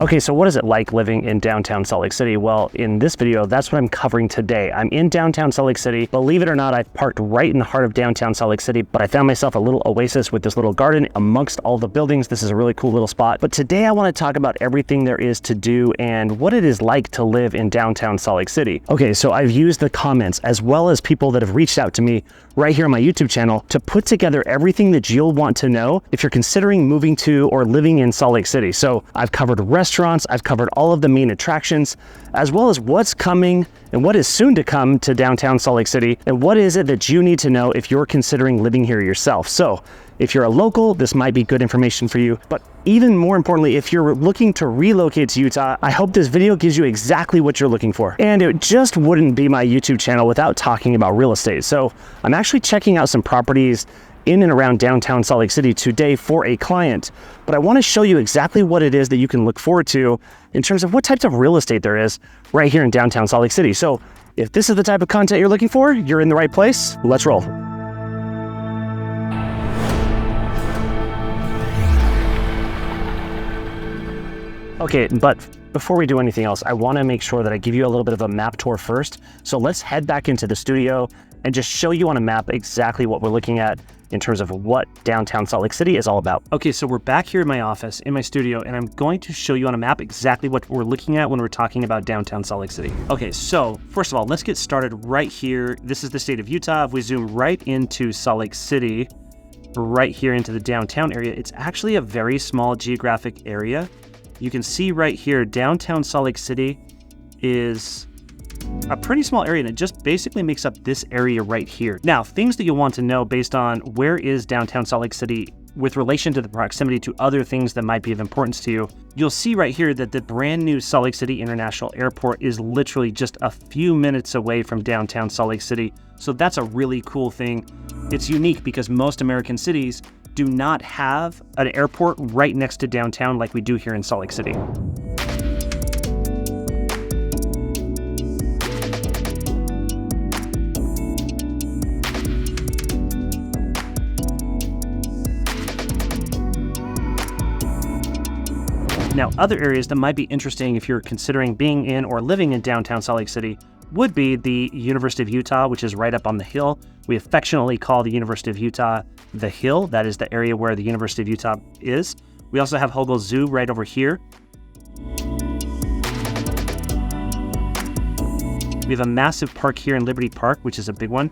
Okay, so what is it like living in downtown Salt Lake City? Well, in this video, that's what I'm covering today. I'm in downtown Salt Lake City. Believe it or not, I've parked right in the heart of downtown Salt Lake City, but I found myself a little oasis with this little garden amongst all the buildings. This is a really cool little spot. But today I want to talk about everything there is to do and what it is like to live in downtown Salt Lake City. Okay, so I've used the comments as well as people that have reached out to me right here on my YouTube channel to put together everything that you'll want to know if you're considering moving to or living in Salt Lake City. So I've covered restaurants, I've covered all of the main attractions, as well as what's coming and what is soon to come to downtown Salt Lake City, and what is it that you need to know if you're considering living here yourself. So if you're a local, this might be good information for you, but even more importantly, if you're looking to relocate to Utah, I hope this video gives you exactly what you're looking for. And it just wouldn't be my YouTube channel without talking about real estate. So I'm actually checking out some properties in and around downtown Salt Lake City today for a client, but I want to show you exactly what it is that you can look forward to in terms of what types of real estate there is right here in downtown Salt Lake City. So if this is the type of content you're looking for, you're in the right place. Let's roll. Okay, but before we do anything else, I want to make sure that I give you a little bit of a map tour first. So let's head back into the studio and just show you on a map exactly what we're looking at in terms of what downtown Salt Lake City is all about. Okay, so we're back here in my office, in my studio, and I'm going to show you on a map exactly what we're looking at when we're talking about downtown Salt Lake City. Okay, so first of all, let's get started right here. This is the state of Utah. If we zoom right into Salt Lake City, right here into the downtown area, it's actually a very small geographic area. You can see right here, downtown Salt Lake City is a pretty small area, and it just basically makes up this area right here. Now, things that you'll want to know based on where is downtown Salt Lake City with relation to the proximity to other things that might be of importance to you. You'll see right here that the brand new Salt Lake City International Airport is literally just a few minutes away from downtown Salt Lake City. So that's a really cool thing. It's unique because most American cities do not have an airport right next to downtown like we do here in Salt Lake City. Now, other areas that might be interesting if you're considering being in or living in downtown Salt Lake City would be the University of Utah, which is right up on the hill. We affectionately call the University of Utah the Hill. That is the area where the University of Utah is. We also have Hogle Zoo right over here. We have a massive park here in Liberty Park, which is a big one.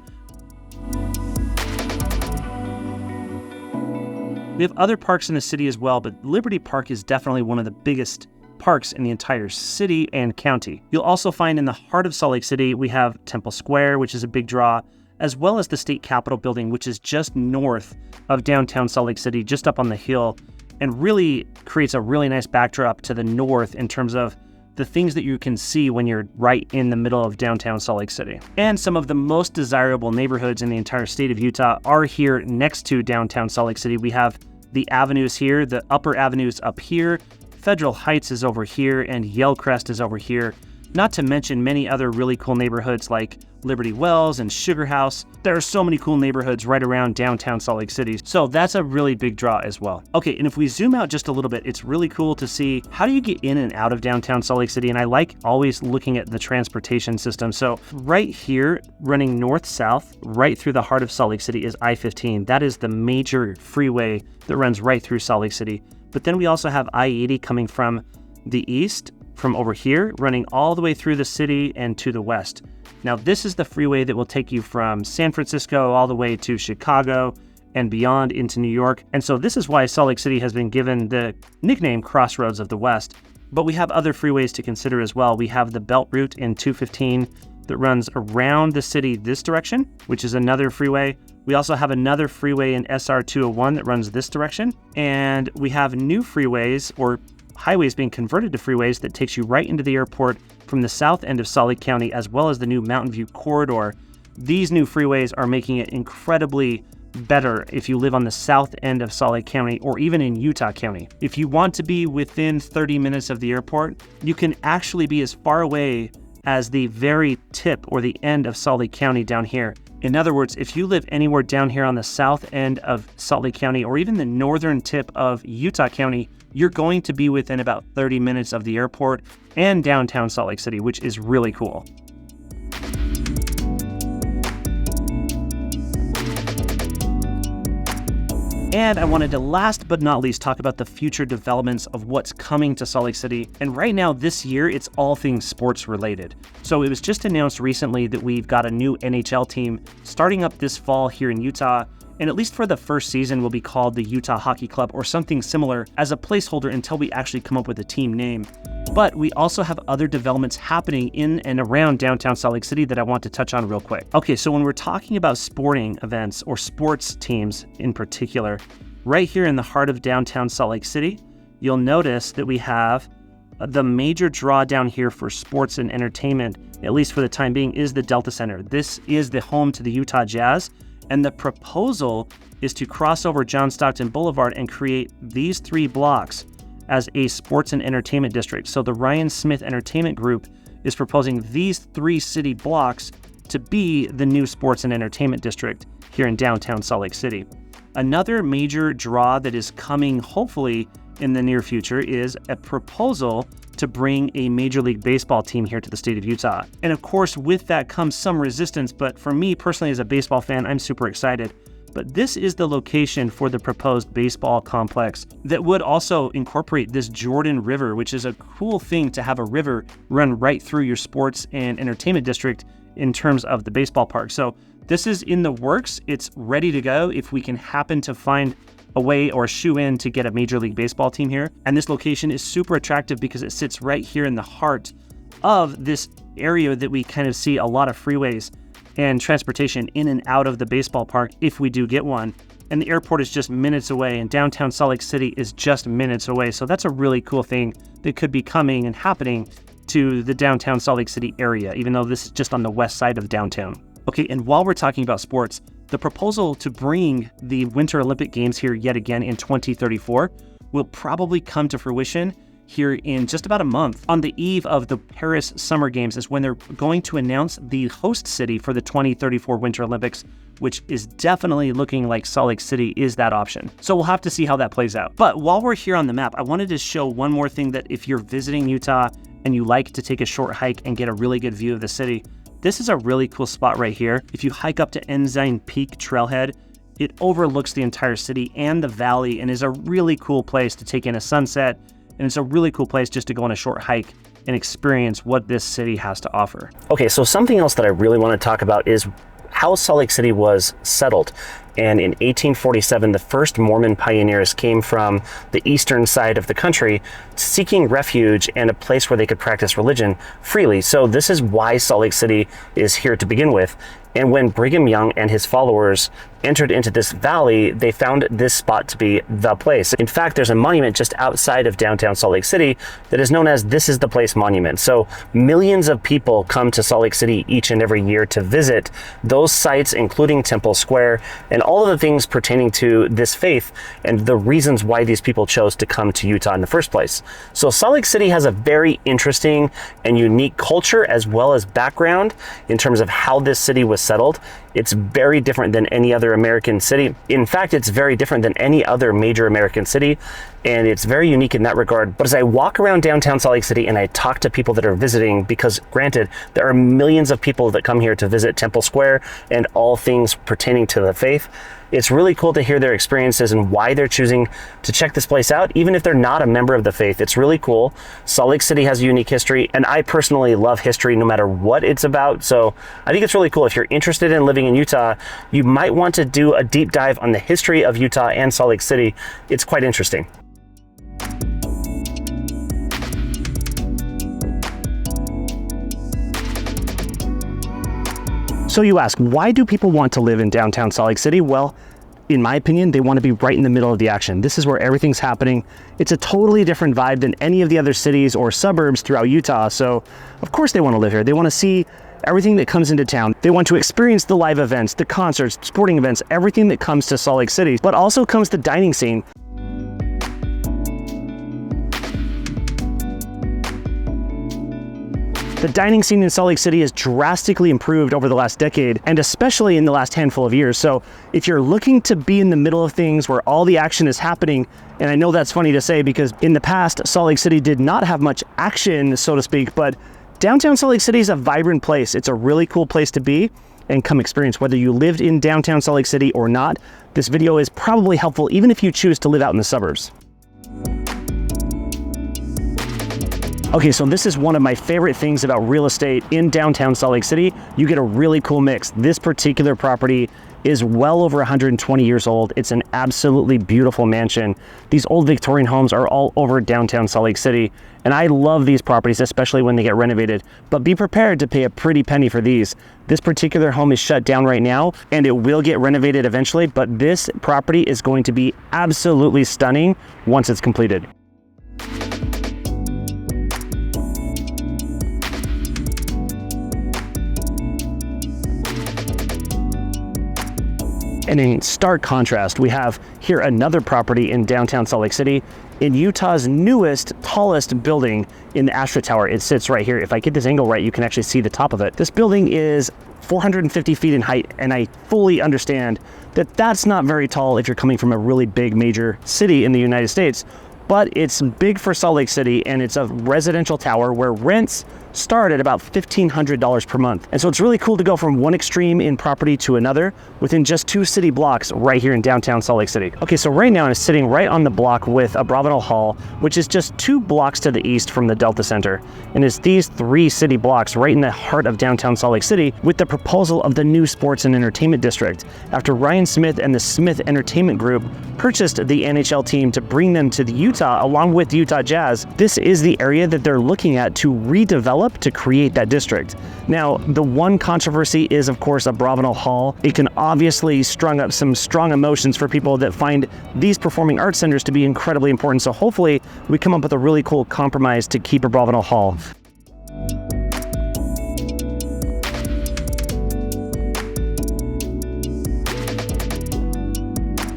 We have other parks in the city as well, but Liberty Park is definitely one of the biggest parks in the entire city and county. You'll also find in the heart of Salt Lake City, we have Temple Square, which is a big draw, as well as the State Capitol building, which is just north of downtown Salt Lake City, just up on the hill, and really creates a really nice backdrop to the north in terms of the things that you can see when you're right in the middle of downtown Salt Lake City. And some of the most desirable neighborhoods in the entire state of Utah are here next to downtown Salt Lake City. We have the avenues here, the upper avenues up here, Federal Heights is over here, and Yellcrest is over here. Not to mention many other really cool neighborhoods like Liberty Wells and Sugar House. There are so many cool neighborhoods right around downtown Salt Lake City. So that's a really big draw as well. Okay, and if we zoom out just a little bit, it's really cool to see how do you get in and out of downtown Salt Lake City. And I like always looking at the transportation system. So right here, running north-south, right through the heart of Salt Lake City is I-15. That is the major freeway that runs right through Salt Lake City. But then we also have I-80 coming from the east, from over here, running all the way through the city and to the west. Now, this is the freeway that will take you from San Francisco all the way to Chicago and beyond into New York. And so this is why Salt Lake City has been given the nickname Crossroads of the West. But we have other freeways to consider as well. We have the Belt Route in 215 that runs around the city this direction, which is another freeway. We also have another freeway in SR 201 that runs this direction. And we have new freeways or highways being converted to freeways that takes you right into the airport from the south end of Salt Lake County, as well as the new Mountain View corridor. These new freeways are making it incredibly better if you live on the south end of Salt Lake County or even in Utah County. If you want to be within 30 minutes of the airport, you can actually be as far away as the very tip or the end of Salt Lake County down here. In other words, if you live anywhere down here on the south end of Salt Lake County or even the northern tip of Utah County, you're going to be within about 30 minutes of the airport and downtown Salt Lake City, which is really cool. And I wanted to last but not least talk about the future developments of what's coming to Salt Lake City. And right now this year, it's all things sports related. So it was just announced recently that we've got a new NHL team starting up this fall here in Utah. And at least for the first season will be called the Utah Hockey Club or something similar as a placeholder until we actually come up with a team name. But we also have other developments happening in and around downtown Salt Lake City that I want to touch on real quick. Okay, so when we're talking about sporting events or sports teams in particular, right here in the heart of downtown Salt Lake City, you'll notice that we have the major draw down here for sports and entertainment, at least for the time being, is the Delta Center. This is the home to the Utah Jazz, and the proposal is to cross over John Stockton Boulevard and create these 3 blocks as a sports and entertainment district. So the Ryan Smith Entertainment Group is proposing these 3 city blocks to be the new sports and entertainment district here in downtown Salt Lake City. Another major draw that is coming hopefully in the near future is a proposal to bring a Major League Baseball team here to the state of Utah. And of course, with that comes some resistance, but for me personally as a baseball fan, I'm super excited. But this is the location for the proposed baseball complex that would also incorporate this Jordan River, which is a cool thing to have a river run right through your sports and entertainment district in terms of the baseball park. So this is in the works. It's ready to go if we can happen to find a way or shoe in to get a Major League Baseball team here. And this location is super attractive because it sits right here in the heart of this area that we kind of see a lot of freeways and transportation in and out of the baseball park if we do get one. And the airport is just minutes away, and downtown Salt Lake City is just minutes away. So that's a really cool thing that could be coming and happening to the downtown Salt Lake City area, even though this is just on the west side of downtown. Okay, and while we're talking about sports, the proposal to bring the Winter Olympic Games here yet again in 2034 will probably come to fruition here in just about a month. On the eve of the Paris Summer Games is when they're going to announce the host city for the 2034 Winter Olympics, which is definitely looking like Salt Lake City is that option. So we'll have to see how that plays out. But while we're here on the map, I wanted to show one more thing that if you're visiting Utah and you like to take a short hike and get a really good view of the city, this is a really cool spot right here. If you hike up to Ensign Peak Trailhead, it overlooks the entire city and the valley and is a really cool place to take in a sunset. And it's a really cool place just to go on a short hike and experience what this city has to offer. Okay, so something else that I really want to talk about is how Salt Lake City was settled. And in 1847, the first Mormon pioneers came from the eastern side of the country seeking refuge and a place where they could practice religion freely. So this is why Salt Lake City is here to begin with. And when Brigham Young and his followers entered into this valley, they found this spot to be the place. In fact, there's a monument just outside of downtown Salt Lake City that is known as This Is the Place Monument. So millions of people come to Salt Lake City each and every year to visit those sites, including Temple Square and all of the things pertaining to this faith and the reasons why these people chose to come to Utah in the first place. So Salt Lake City has a very interesting and unique culture as well as background in terms of how this city was settled. It's very different than any other American city. In fact, it's very different than any other major American city, and it's very unique in that regard. But as I walk around downtown Salt Lake City and I talk to people that are visiting, because granted, there are millions of people that come here to visit Temple Square and all things pertaining to the faith, it's really cool to hear their experiences and why they're choosing to check this place out, even if they're not a member of the faith. It's really cool. Salt Lake City has a unique history, and I personally love history no matter what it's about. So I think it's really cool. If you're interested in living in Utah, you might want to do a deep dive on the history of Utah and Salt Lake City. It's quite interesting. So you ask, why do people want to live in downtown Salt Lake City? Well, in my opinion, they want to be right in the middle of the action. This is where everything's happening. It's a totally different vibe than any of the other cities or suburbs throughout Utah. So of course they want to live here. They want to see everything that comes into town. They want to experience the live events, the concerts, sporting events, everything that comes to Salt Lake City, but also comes the dining scene. The dining scene in Salt Lake City has drastically improved over the last decade, and especially in the last handful of years. So if you're looking to be in the middle of things where all the action is happening, and I know that's funny to say because in the past, Salt Lake City did not have much action, so to speak, but downtown Salt Lake City is a vibrant place. It's a really cool place to be and come experience. Whether you lived in downtown Salt Lake City or not, this video is probably helpful even if you choose to live out in the suburbs. Okay, so this is one of my favorite things about real estate in downtown Salt Lake City. You get a really cool mix. This particular property is well over 120 years old. It's an absolutely beautiful mansion. These old Victorian homes are all over downtown Salt Lake City, and I love these properties, especially when they get renovated, but be prepared to pay a pretty penny for these. This particular home is shut down right now, and it will get renovated eventually, but this property is going to be absolutely stunning once it's completed. And in stark contrast, we have here another property in downtown Salt Lake City in Utah's newest, tallest building in the Astro Tower. It sits right here. If I get this angle right, you can actually see the top of it. This building is 450 feet in height, and I fully understand that that's not very tall if you're coming from a really big major city in the United States, but it's big for Salt Lake City, and it's a residential tower where rents start at about $1,500 per month. And so it's really cool to go from one extreme in property to another within just 2 city blocks right here in downtown Salt Lake City. Okay, so right now I'm sitting right on the block with Abravanel Hall, which is just 2 blocks to the east from the Delta Center. And it's these 3 city blocks right in the heart of downtown Salt Lake City with the proposal of the new sports and entertainment district. After Ryan Smith and the Smith Entertainment Group purchased the NHL team to bring them to the Utah along with Utah Jazz, this is the area that they're looking at to redevelop to create that district. Now, the one controversy is, of course, Abravanel Hall. It can obviously string up some strong emotions for people that find these performing arts centers to be incredibly important. So hopefully we come up with a really cool compromise to keep Abravanel Hall.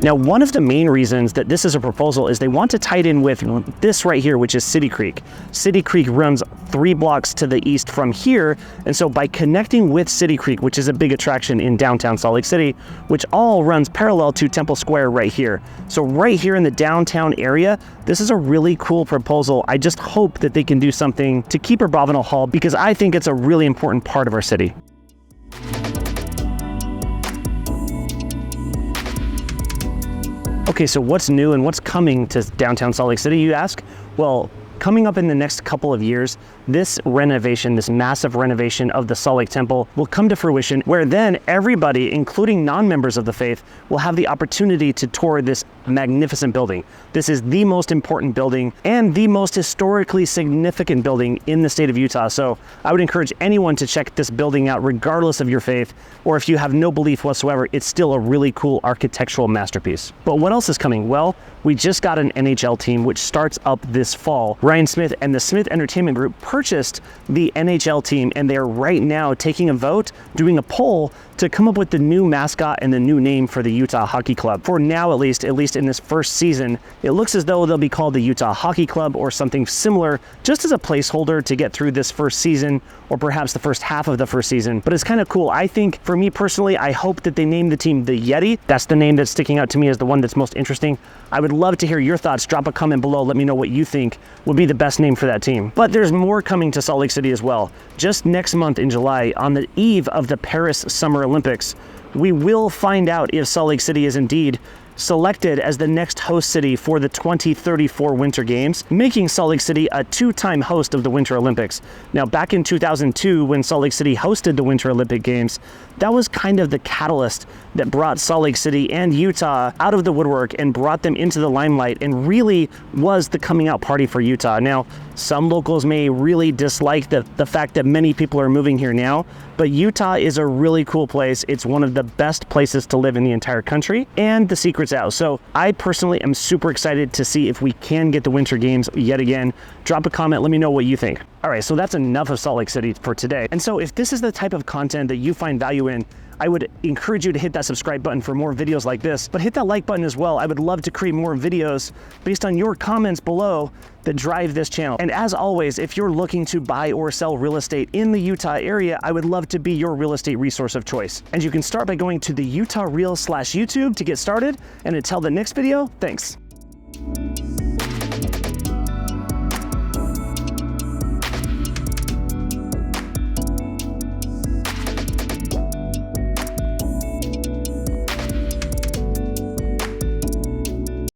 Now, one of the main reasons that this is a proposal is they want to tie it in with this right here, which is City Creek. City Creek runs 3 blocks to the east from here, and so by connecting with City Creek, which is a big attraction in downtown Salt Lake City, which all runs parallel to Temple Square right here. So right here in the downtown area, this is a really cool proposal. I just hope that they can do something to keep Abravanel Hall because I think it's a really important part of our city. Okay, so what's new and what's coming to downtown Salt Lake City, you ask? Well, coming up in the next couple of years, this renovation, this massive renovation of the Salt Lake Temple will come to fruition, where then everybody, including non-members of the faith, will have the opportunity to tour this magnificent building. This is the most important building and the most historically significant building in the state of Utah. So I would encourage anyone to check this building out regardless of your faith, or if you have no belief whatsoever, it's still a really cool architectural masterpiece. But what else is coming? Well, we just got an NHL team which starts up this fall. Ryan Smith and the Smith Entertainment Group purchased the NHL team, and they're right now taking a vote, doing a poll to come up with the new mascot and the new name for the Utah Hockey Club. For now, at least in this first season, it looks as though they'll be called the Utah Hockey Club or something similar, just as a placeholder to get through this first season, or perhaps the first half of the first season. But it's kind of cool. I think, for me personally, I hope that they name the team the Yeti. That's the name that's sticking out to me as the one that's most interesting. I would love to hear your thoughts. Drop a comment below. Let me know what you think would be the best name for that team. But there's more coming to Salt Lake City as well. Just next month in July, on the eve of the Paris Summer Olympics, we will find out if Salt Lake City is indeed selected as the next host city for the 2034 Winter Games, making Salt Lake City a 2-time host of the Winter Olympics. Now, back in 2002, when Salt Lake City hosted the Winter Olympic Games, that was kind of the catalyst that brought Salt Lake City and Utah out of the woodwork and brought them into the limelight, and really was the coming out party for Utah. Now, some locals may really dislike the fact that many people are moving here now, but Utah is a really cool place. It's one of the best places to live in the entire country, and the secret's out. So I personally am super excited to see if we can get the Winter Games yet again. Drop a comment, let me know what you think. All right, so that's enough of Salt Lake City for today. And so if this is the type of content that you find value in, I would encourage you to hit that subscribe button for more videos like this, but hit that like button as well. I would love to create more videos based on your comments below that drive this channel. And as always, if you're looking to buy or sell real estate in the Utah area, I would love to be your real estate resource of choice. And you can start by going to the UtahReal /YouTube to get started. And until the next video, thanks.